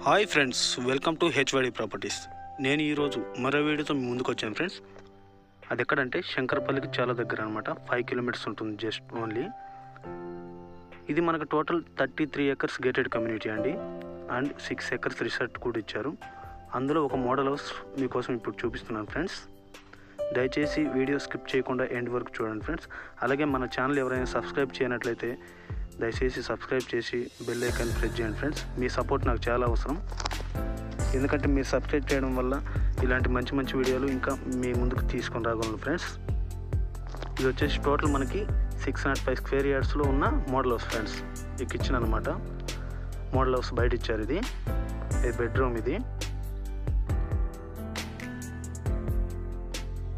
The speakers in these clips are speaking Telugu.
Hi friends, welcome to HYD properties. నేను ఈరోజు మరో వీడియోతో మీ ముందుకు వచ్చాను ఫ్రెండ్స్. అది ఎక్కడంటే శంకరపల్లికి చాలా దగ్గర అనమాట. 5 కిలోమీటర్స్ ఉంటుంది జస్ట్ ఓన్లీ. ఇది మనకు టోటల్ 33 ఎకర్స్ గేటెడ్ కమ్యూనిటీ అండి, అండ్ 6 ఎకర్స్ రిసార్ట్ కూడా ఇచ్చారు. అందులో ఒక మోడల్ హౌస్ మీకోసం ఇప్పుడు చూపిస్తున్నాను ఫ్రెండ్స్. దయచేసి వీడియో స్కిప్ చేయకుండా ఎండ్ వరకు చూడండి ఫ్రెండ్స్. అలాగే మన ఛానల్ ఎవరైనా సబ్స్క్రైబ్ చేయనట్లయితే దయచేసి సబ్స్క్రైబ్ చేసి బెల్ ఐకాన్ ప్రెస్ చేయండి ఫ్రెండ్స్. మీ సపోర్ట్ నాకు చాలా అవసరం, ఎందుకంటే మీరు సబ్స్క్రైబ్ చేయడం వల్ల ఇలాంటి మంచి మంచి వీడియోలు ఇంకా మీ ముందుకు తీసుకొని రాగలను ఫ్రెండ్స్. ఇది వచ్చేసి టోటల్ మనకి 605 స్క్వేర్ యార్డ్స్లో ఉన్న మోడల్ హౌస్ ఫ్రెండ్స్. ఈ కిచెన్ అనమాట. మోడల్ హౌస్ బయట ఇచ్చారు. ఇది బెడ్రూమ్.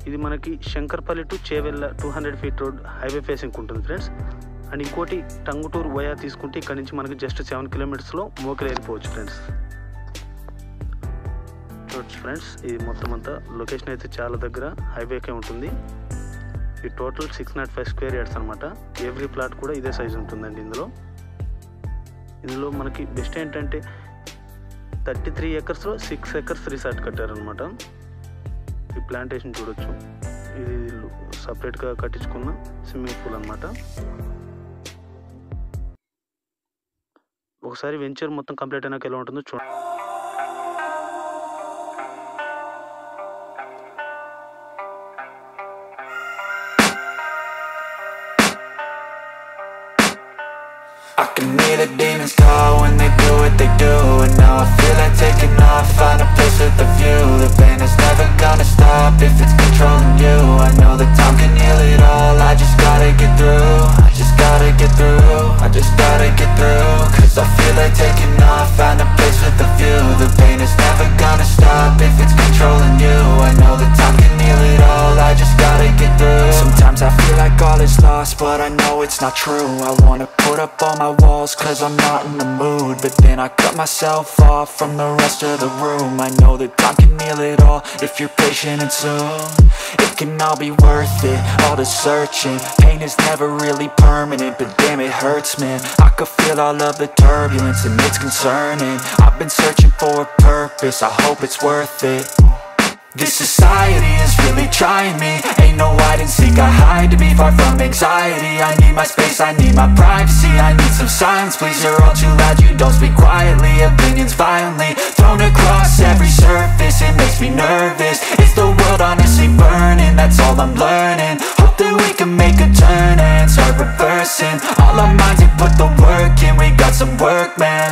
ఇది మనకి Shankarpalli to Chevella 200 feet road highway facing ఉంటుంది ఫ్రెండ్స్. అండ్ ఇంకోటి టంగుటూరు వయా తీసుకుంటే ఇక్కడ నుంచి మనకి జస్ట్ 7 కిలోమీటర్స్లో మోకిలి వెళ్ళిపోవచ్చు ఫ్రెండ్స్. చూడచ్చు ఫ్రెండ్స్, ఇది మొత్తం అంతా లొకేషన్ అయితే చాలా దగ్గర హైవేకే ఉంటుంది. ఈ టోటల్ 605 స్క్వేర్ యార్డ్స్ అనమాట. ఎవ్రీ ప్లాట్ కూడా ఇదే సైజ్ ఉంటుందండి. ఇందులో మనకి బెస్ట్ ఏంటంటే 33 ఎకర్స్లో 6 ఎకర్స్ రిసార్ట్ కట్టారనమాట. ఈ ప్లాంటేషన్ చూడొచ్చు. ఇది సపరేట్గా కట్టించుకున్న స్విమ్మింగ్ పూల్ అనమాట. ఒకసారి వెంచర్ మొత్తం కంప్లీట్ అయినాక ఎలా ఉంటుందో చూడండి. I can hear the demons call when they do what they do, and now I feel like taking off, find a place with a view. The pain is never gonna stop if it's controlling you. I know that time can heal it all, I just gotta get through. I just gotta get through, I just gotta get through. Cause I feel like taking off, find a place with a view. The pain is never gonna stop if it's controlling you. I know that time can heal it all, I just gotta get through. Sometimes I feel like all is lost, but I know it's not true. I wanna put up all my walls cause I'm not in the mood, but then I cut myself off from the rest of the room. I know that time can heal it all if you're patient, and soon it can all be worth it, all the searching. Pain is never really permanent, but damn it hurts, man. I could feel all of the turbulence and it's concerning. I've been searching for a purpose, I hope it's worth it. This society is really trying me. Ain't no hide and seek, I hide to be far from anxiety. I need my space, I need my privacy. I need some silence, please, you're all too loud. You don't speak quietly, opinions violently thrown across every surface. It makes me nervous. Is the world honestly burning? That's all I'm learning. Hope that we can make a turn and start reversing all our minds and put the work in. We got some work, man.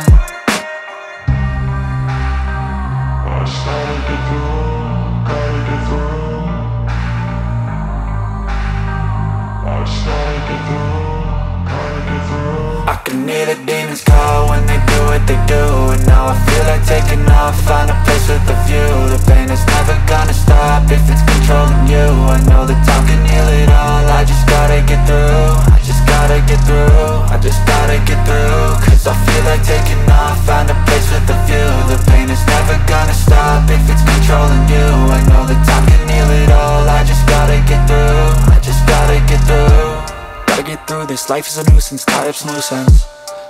I can hear the demons call when they do what they do, and now I feel like taking off, find a place with a view. The pain is never gonna stop if it's controlling you. I know that time can heal it all, I just gotta get through. I just gotta get through, I just gotta get through. Cause I feel like taking off, find a place with a view. The pain is never gonna stop if it's controlling you. I know that time can heal it all, I just gotta get through. I just gotta get through. Gotta get through this, life is a nuisance, tie up some loose ends.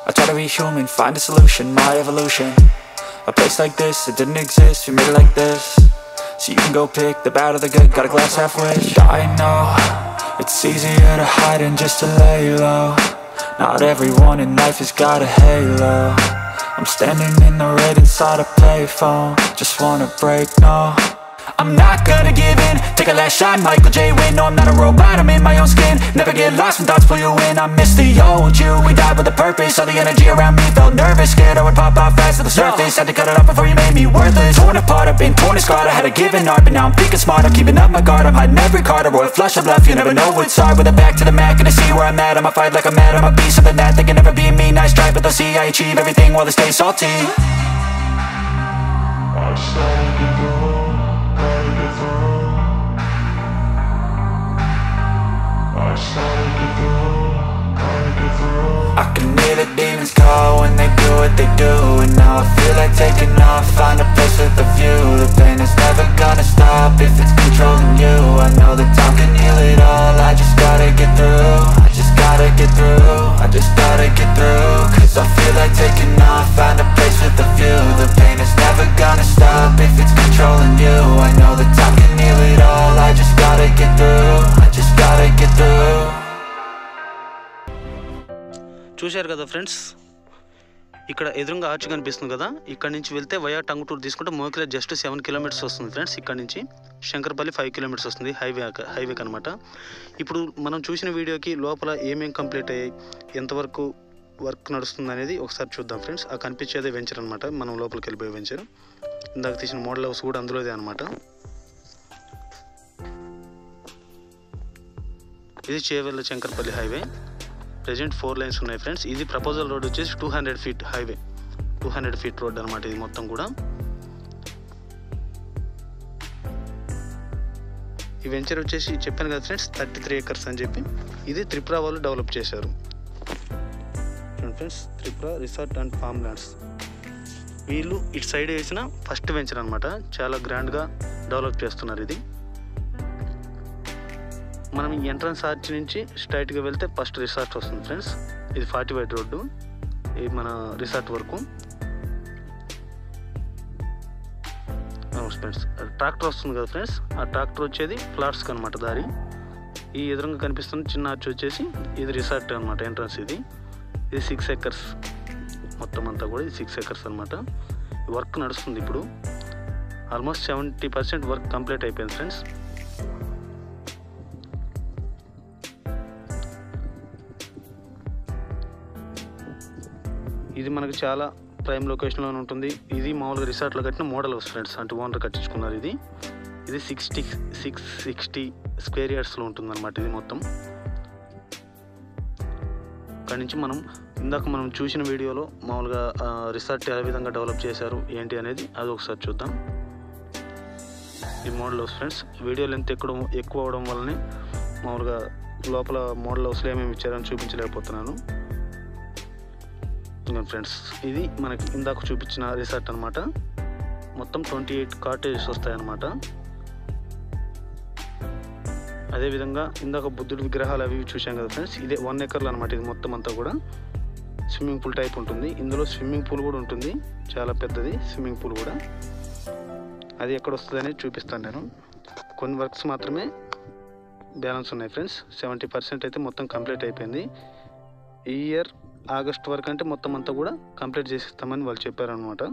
I try to be human, find a solution, my evolution. A place like this, it didn't exist, we made it like this. So you can go pick the bad or the good, got a glass half wish. I know, it's easier to hide than just to lay low. Not everyone in life has got a halo. I'm standing in the red inside a payphone, just wanna break, no. I'm not gonna give in, take a last shot, Michael J. Win. No, I'm not a robot, I'm in my own skin. Never get lost when thoughts pull you in. I miss the old you, we died with a purpose. All the energy around me felt nervous, scared I would pop out fast to the surface. Had to cut it off before you made me worthless. Torn apart, I've been torn and scarred. I had a given art, but now I'm thinking smart. I'm keeping up my guard, I'm hiding every card. A royal flush of love, you never know what's hard. With a back to the mat, gonna see where I'm at. I'ma fight like I'm mad, I'ma be something that they can never be me. Nice try, but they'll see I achieve everything while they stay salty. I can hear the demons call when they do what they do, and now I feel like taking off, find a place with a view. The pain is never gonna stop if it's controlling you. I know that time can heal it all, I just gotta get through. I just gotta get through, I just gotta get through. Cause I feel like taking off, find a place with a view. The pain is చూశారు కదా ఫ్రెండ్స్, ఇక్కడ ఎదురుగా ఆర్చ్ కనిపిస్తుంది కదా, ఇక్కడ నుంచి వెళ్తే వయా టంగుటూరు తీసుకుంటే మోకిలా జస్ట్ 7 కిలోమీటర్స్ వస్తుంది ఫ్రెండ్స్. ఇక్కడ నుంచి శంకరపల్లి 5 కిలోమీటర్స్ వస్తుంది హైవేకి అనమాట. ఇప్పుడు మనం చూసిన వీడియోకి లోపల ఏమేం కంప్లీట్ అయ్యాయి, ఎంతవరకు వర్క్ నడుస్తుంది అనేది ఒకసారి చూద్దాం ఫ్రెండ్స్. ఆ కనిపించేదే వెంచర్ అనమాట, మనం లోపలికి వెళ్ళిపోయే వెంచర్. ఇందాక తీసిన మోడల్ హౌస్ కూడా అందులోదే అనమాట. ఇది Chevella Shankarpally highway. Present 4 lines ఉన్నాయి ఫ్రెండ్స్. ఇది ప్రపోజల్ రోడ్ వచ్చేసి 200 ఫీట్ హైవే, 200 ఫీట్ రోడ్ అనమాట ఇది మొత్తం కూడా. ఈ వెంచర్ వచ్చేసి చెప్పాను కదా ఫ్రెండ్స్ 33 ఏకర్స్ అని చెప్పి. ఇది త్రిపుర వాళ్ళు డెవలప్ చేశారు friends, Tripura resort and farm lands. వీళ్ళు ఇటు సైడ్ వేసిన ఫస్ట్ వెంచర్ అనమాట. చాలా గ్రాండ్గా డెవలప్ చేస్తున్నారు ఇది. మనం ఎంట్రన్స్ ఆర్చ్ నుంచి స్ట్రైట్గా వెళ్తే ఫస్ట్ రిసార్ట్ వస్తుంది ఫ్రెండ్స్. ఇది 45 రోడ్డు, ఇది మన రిసార్ట్ వరకు. ఫ్రెండ్స్ ట్రాక్టర్ వస్తుంది కదా ఫ్రెండ్స్, ఆ ట్రాక్టర్ వచ్చేది ప్లాట్స్కి అనమాట దారి. ఈ ఎదురుగా కనిపిస్తున్న చిన్న ఆర్చ్ వచ్చేసి ఇది రిసార్ట్ అనమాట ఎంట్రన్స్. ఇది 6 ఏకర్స్ మొత్తం అంతా కూడా. ఇది 6 ఏకర్స్ అనమాట. వర్క్ నడుస్తుంది ఇప్పుడు. ఆల్మోస్ట్ 70% వర్క్ కంప్లీట్ అయిపోయింది ఫ్రెండ్స్. ఇది మనకు చాలా ప్రైమ్ లొకేషన్లో ఉంటుంది. ఇది మామూలుగా రిసార్ట్లో కట్టిన మోడల్ హౌస్ ఫ్రెండ్స్, అంటే ఓనర్ కట్టించుకున్నారు. ఇది 660 స్క్వేర్ యార్డ్స్లో ఉంటుంది అనమాట ఇది మొత్తం. అక్కడి నుంచి ఇందాక మనం చూసిన వీడియోలో మామూలుగా రిసార్ట్ ఏ విధంగా డెవలప్ చేశారు ఏంటి అనేది అది ఒకసారి చూద్దాం. ఈ model house friends, video length ఎక్కువ అవడం వల్లనే మామూలుగా లోపల మోడల్ హౌస్లో ఏమేమి ఇచ్చారని చూపించలేకపోతున్నాను ఫ్రెండ్స్. ఇది మనకి ఇందాక చూపించిన రిసార్ట్ అనమాట. మొత్తం 28 కాటేజెస్ వస్తాయన్నమాట. అదేవిధంగా ఇందాక బుద్ధుడి విగ్రహాలు అవి చూసాం కదా ఫ్రెండ్స్, ఇదే 1 ఎకర్లు అనమాట. ఇది మొత్తం అంతా కూడా స్విమ్మింగ్ పూల్ టైప్ ఉంటుంది. ఇందులో స్విమ్మింగ్ పూల్ కూడా ఉంటుంది, చాలా పెద్దది స్విమ్మింగ్ పూల్ కూడా. అది ఎక్కడ వస్తుంది అనేది చూపిస్తాను నేను. కొన్ని వర్క్స్ మాత్రమే బ్యాలెన్స్ ఉన్నాయి ఫ్రెండ్స్. 70% అయితే మొత్తం కంప్లీట్ అయిపోయింది. ఈ ఇయర్ ఆగస్ట్ వరకు అంటే మొత్తం అంతా కూడా కంప్లీట్ చేసిస్తామని వాళ్ళు చెప్పారనమాట.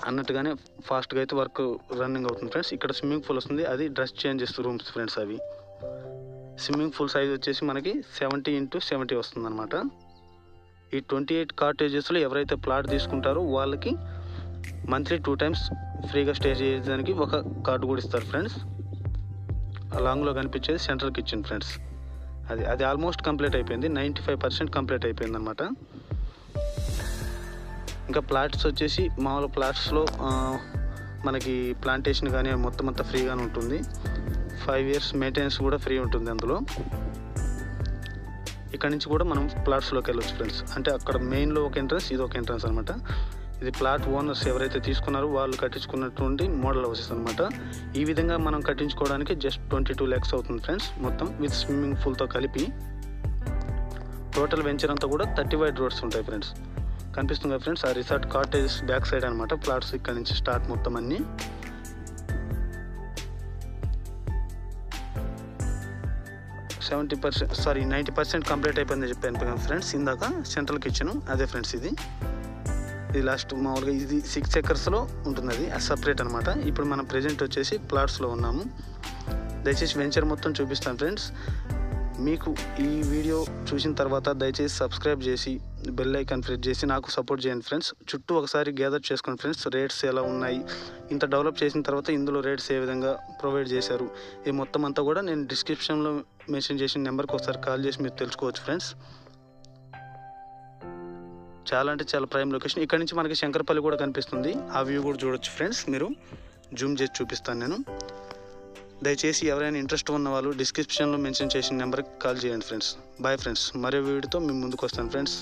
అన్నట్టుగానే ఫాస్ట్గా అయితే వర్క్ రన్నింగ్ అవుతుంది ఫ్రెండ్స్. ఇక్కడ స్విమ్మింగ్ పూల్ వస్తుంది, అది డ్రెస్ చేంజెస్ రూమ్స్ ఫ్రెండ్స్. అవి స్విమ్మింగ్ పూల్ సైజ్ వచ్చేసి మనకి 70 x 70 వస్తుంది అనమాట. ఈ 28 కాటేజెస్లో ఎవరైతే ప్లాట్ తీసుకుంటారో వాళ్ళకి మంత్లీ 2 times ఫ్రీగా స్టే చేయడానికి ఒక కార్డు కూడా ఇస్తారు ఫ్రెండ్స్. లాంగ్లో కనిపించేది సెంట్రల్ కిచెన్ ఫ్రెండ్స్. అది ఆల్మోస్ట్ కంప్లీట్ అయిపోయింది, 95% కంప్లీట్ అయిపోయింది అనమాట. ఇంకా ప్లాట్స్ వచ్చేసి మామూలు ప్లాట్స్లో మనకి ప్లాంటేషన్ కానీ మొత్తం అంతా ఫ్రీగానే ఉంటుంది. 5 years మెయింటెనెన్స్ కూడా ఫ్రీ ఉంటుంది అందులో. ఇక్కడ నుంచి కూడా మనం ప్లాట్స్లోకి వెళ్ళొచ్చు ఫ్రెండ్స్. అంటే అక్కడ మెయిన్లో ఒక ఎంట్రన్స్, ఇది ఒక ఎంట్రన్స్ అనమాట. ఇది ప్లాట్ ఓనర్స్ ఎవరైతే తీసుకున్నారో వాళ్ళు కట్టించుకున్నటువంటి మోడల్ హౌసెస్ అనమాట. ఈ విధంగా మనం కట్టించుకోవడానికి జస్ట్ 22 lakhs అవుతుంది ఫ్రెండ్స్, మొత్తం విత్ స్విమ్మింగ్ పూల్తో కలిపి. టోటల్ వెంచర్ అంతా కూడా 35 రోడ్స్ ఉంటాయి ఫ్రెండ్స్. కనిపిస్తుంది కదా ఫ్రెండ్స్, ఆ రిసార్ట్ కాటేజెస్ బ్యాక్ సైడ్ అనమాట. ప్లాట్స్ ఇక్కడ నుంచి స్టార్ట్ మొత్తం అన్నీ. సారీ 90% కంప్లీట్ అయిపోయిందని చెప్పాను ఫ్రెండ్స్ ఇందాక. సెంట్రల్ కిచెన్ అదే ఫ్రెండ్స్. ఇది లాస్ట్ మామూలుగా ఇది 6 acresలో ఉంటుంది, అది సపరేట్ అనమాట. ఇప్పుడు మనం ప్రెజెంట్ వచ్చేసి ప్లాట్స్లో ఉన్నాము. దయచేసి వెంచర్ మొత్తం చూపిస్తాను ఫ్రెండ్స్. మీకు ఈ వీడియో చూసిన తర్వాత దయచేసి సబ్స్క్రైబ్ చేసి బెల్ ఐకాన్ ప్రెస్ చేసి నాకు సపోర్ట్ చేయండి ఫ్రెండ్స్. చుట్టూ ఒకసారి గ్యాదర్ చేసుకోండి ఫ్రెండ్స్, రేట్స్ ఎలా ఉన్నాయి, ఇంత డెవలప్ చేసిన తర్వాత ఇందులో రేట్స్ ఏ విధంగా ప్రొవైడ్ చేశారు, ఈ మొత్తం అంతా కూడా నేను డిస్క్రిప్షన్లో మెన్షన్ చేసిన నెంబర్కి ఒకసారి కాల్ చేసి మీరు తెలుసుకోవచ్చు ఫ్రెండ్స్. చాలా అంటే చాలా ప్రైమ్ లొకేషన్. ఇక్కడ నుంచి మనకి శంకరపల్లి కూడా కనిపిస్తుంది, ఆ వ్యూ కూడా చూడొచ్చు ఫ్రెండ్స్. మీరు జూమ్ చేసి చూపిస్తాను నేను. దయచేసి ఎవరైనా ఇంట్రెస్ట్ ఉన్న వాళ్ళు డిస్క్రిప్షన్లో మెన్షన్ చేసిన నెంబర్కి కాల్ చేయండి ఫ్రెండ్స్. బాయ్ ఫ్రెండ్స్, మరో వీడియోతో మేము ముందుకు వస్తాను ఫ్రెండ్స్.